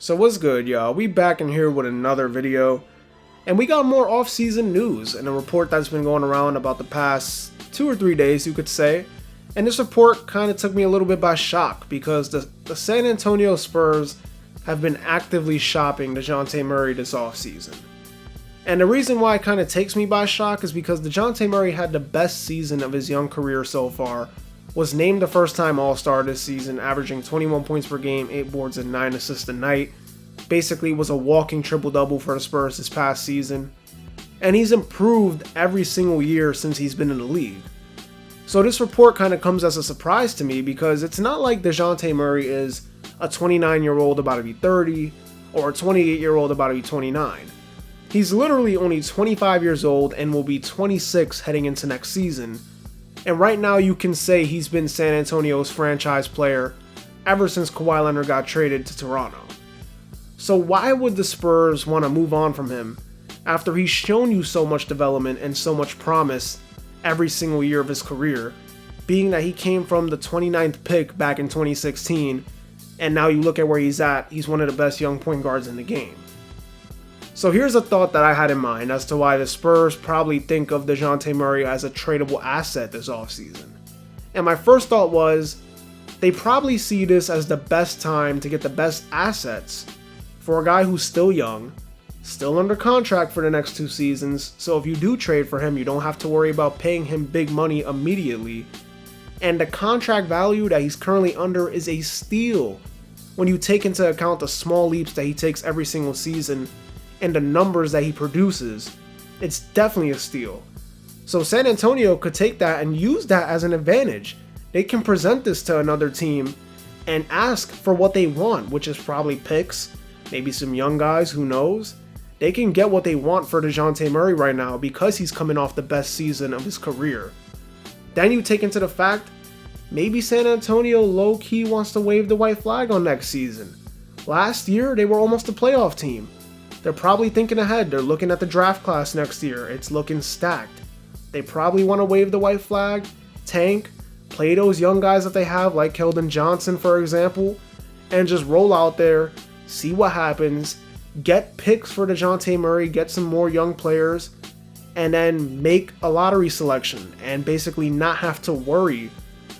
So what's good, y'all? We back in here with another video, and we got more off-season news and a report that's been going around about the past 2 or 3 days, you could say. And this report kind of took me a little bit by shock because the San Antonio Spurs have been actively shopping Dejounte Murray this offseason. And the reason why it kind of takes me by shock is because Dejounte Murray had the best season of his young career so far, was named the first-time All-Star this season, averaging 21 points per game, 8 boards, and 9 assists a night. Basically was a walking triple-double for the Spurs this past season. And he's improved every single year since he's been in the league. So this report kind of comes as a surprise to me because it's not like Dejounte Murray is a 29-year-old about to be 30 or a 28-year-old about to be 29. He's literally only 25 years old and will be 26 heading into next season. And right now you can say he's been San Antonio's franchise player ever since Kawhi Leonard got traded to Toronto. So why would the Spurs want to move on from him after he's shown you so much development and so much promise every single year of his career, being that he came from the 29th pick back in 2016, and now you look at where he's at, he's one of the best young point guards in the game. So here's a thought that I had in mind as to why the Spurs probably think of Dejounte Murray as a tradable asset this offseason. And my first thought was, they probably see this as the best time to get the best assets for a guy who's still young, still under contract for the next 2 seasons, so if you do trade for him, you don't have to worry about paying him big money immediately. And the contract value that he's currently under is a steal when you take into account the small leaps that he takes every single season and the numbers that he produces. It's definitely a steal. So San Antonio could take that and use that as an advantage. They can present this to another team and ask for what they want, which is probably picks, maybe some young guys, who knows. They can get what they want for Dejounte Murray right now because he's coming off the best season of his career. Then you take into the fact, maybe San Antonio low-key wants to wave the white flag on next season. Last year, they were almost a playoff team. They're probably thinking ahead. They're looking at the draft class next year. It's looking stacked. They probably want to wave the white flag, tank, play those young guys that they have, like Keldon Johnson, for example, and just roll out there, see what happens, get picks for Dejounte Murray, get some more young players, and then make a lottery selection and basically not have to worry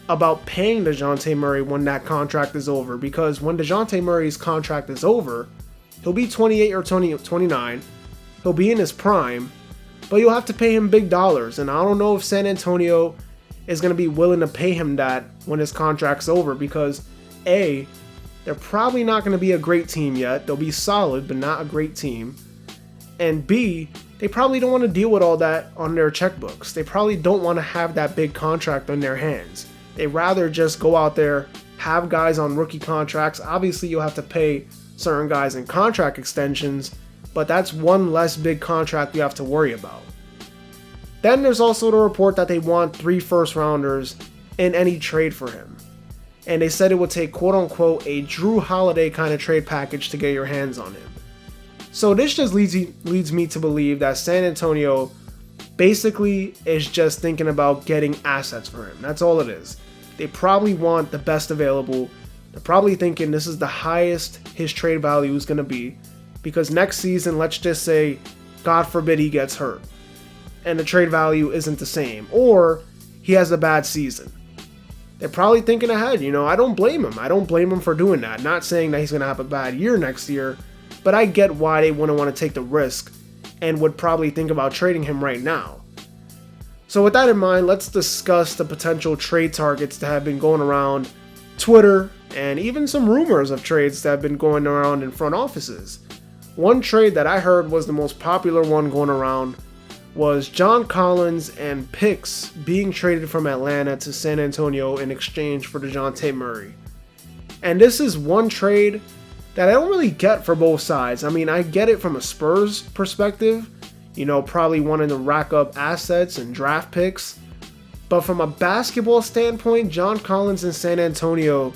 about paying Dejounte Murray when that contract is over. Because when Dejounte Murray's contract is over, he'll be 28 or 29, he'll be in his prime, but you'll have to pay him big dollars, and I don't know if San Antonio is going to be willing to pay him that when his contract's over because A, they're probably not going to be a great team yet. They'll be solid, but not a great team. And B, they probably don't want to deal with all that on their checkbooks. They probably don't want to have that big contract on their hands. They'd rather just go out there, have guys on rookie contracts. Obviously, you'll have to pay certain guys in contract extensions, but that's one less big contract you have to worry about. Then there's also the report that they want 3 first-rounders in any trade for him. And they said it would take quote-unquote a Drew Holiday kind of trade package to get your hands on him. So this just leads me to believe that San Antonio basically is just thinking about getting assets for him. That's all it is. They probably want the best available. They're probably thinking this is the highest his trade value is going to be, because next season, let's just say, God forbid he gets hurt, and the trade value isn't the same, or he has a bad season. They're probably thinking ahead, I don't blame him. I don't blame him for doing that. Not saying that he's going to have a bad year next year, but I get why they wouldn't want to take the risk and would probably think about trading him right now. So with that in mind, let's discuss the potential trade targets that have been going around Twitter, and even some rumors of trades that have been going around in front offices. One trade that I heard was the most popular one going around was John Collins and picks being traded from Atlanta to San Antonio in exchange for Dejounte Murray. And this is one trade that I don't really get for both sides. I mean, I get it from a Spurs perspective, probably wanting to rack up assets and draft picks. But from a basketball standpoint, John Collins in San Antonio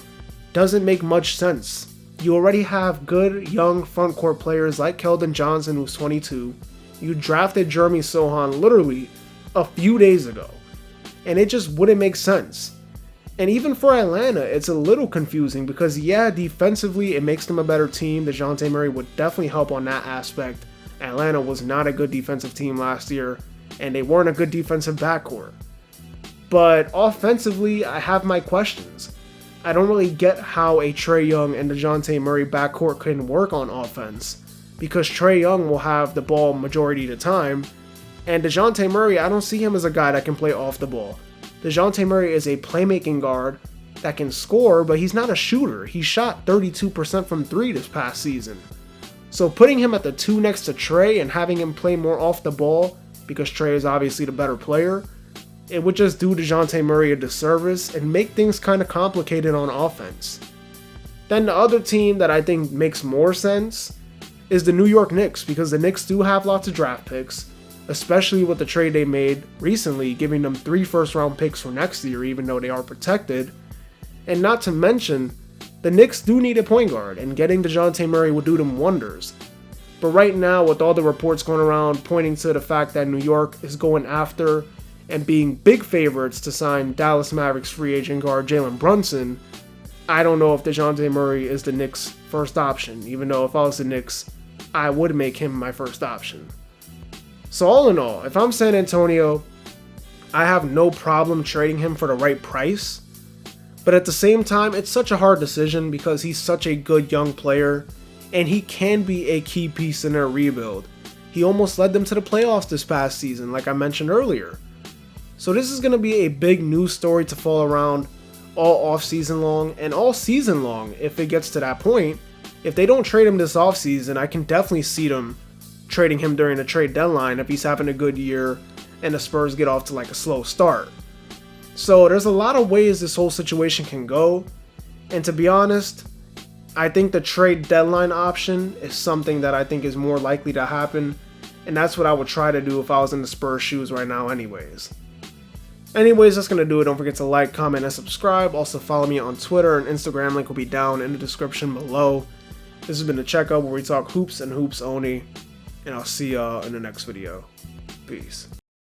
doesn't make much sense. You already have good young frontcourt players like Keldon Johnson, who's 22. You drafted Jeremy Sohan literally a few days ago, and it just wouldn't make sense. And even for Atlanta, it's a little confusing because, yeah, defensively, it makes them a better team. Dejounte Murray would definitely help on that aspect. Atlanta was not a good defensive team last year, and they weren't a good defensive backcourt. But offensively, I have my questions. I don't really get how a Trae Young and Dejounte Murray backcourt can work on offense, because Trae Young will have the ball majority of the time, and Dejounte Murray, I don't see him as a guy that can play off the ball. Dejounte Murray is a playmaking guard that can score, but he's not a shooter. He shot 32% from 3 this past season. So putting him at the 2 next to Trae and having him play more off the ball, because Trae is obviously the better player, it would just do Dejounte Murray a disservice and make things kind of complicated on offense. Then the other team that I think makes more sense is the New York Knicks, because the Knicks do have lots of draft picks, especially with the trade they made recently, giving them 3 first-round picks for next year, even though they are protected. And not to mention, the Knicks do need a point guard, and getting Dejounte Murray will do them wonders. But right now, with all the reports going around pointing to the fact that New York is going after and being big favorites to sign Dallas Mavericks free agent guard Jalen Brunson, I don't know if Dejounte Murray is the Knicks' first option, even though if I was the Knicks, I would make him my first option. So all in all, if I'm San Antonio, I have no problem trading him for the right price. But at the same time, it's such a hard decision because he's such a good young player and he can be a key piece in their rebuild. He almost led them to the playoffs this past season, like I mentioned earlier. So this is going to be a big news story to follow around all offseason long and all season long if it gets to that point. If they don't trade him this offseason, I can definitely see them trading him during the trade deadline if he's having a good year and the Spurs get off to like a slow start. So there's a lot of ways this whole situation can go, and to be honest, I think the trade deadline option is something that I think is more likely to happen, and that's what I would try to do if I was in the Spurs shoes right now anyways. That's going to do it. Don't forget to like, comment, and subscribe. Also follow me on Twitter and Instagram. Link will be down in the description below. This has been the Checkup, where we talk hoops and hoops only. And I'll see y'all in the next video. Peace.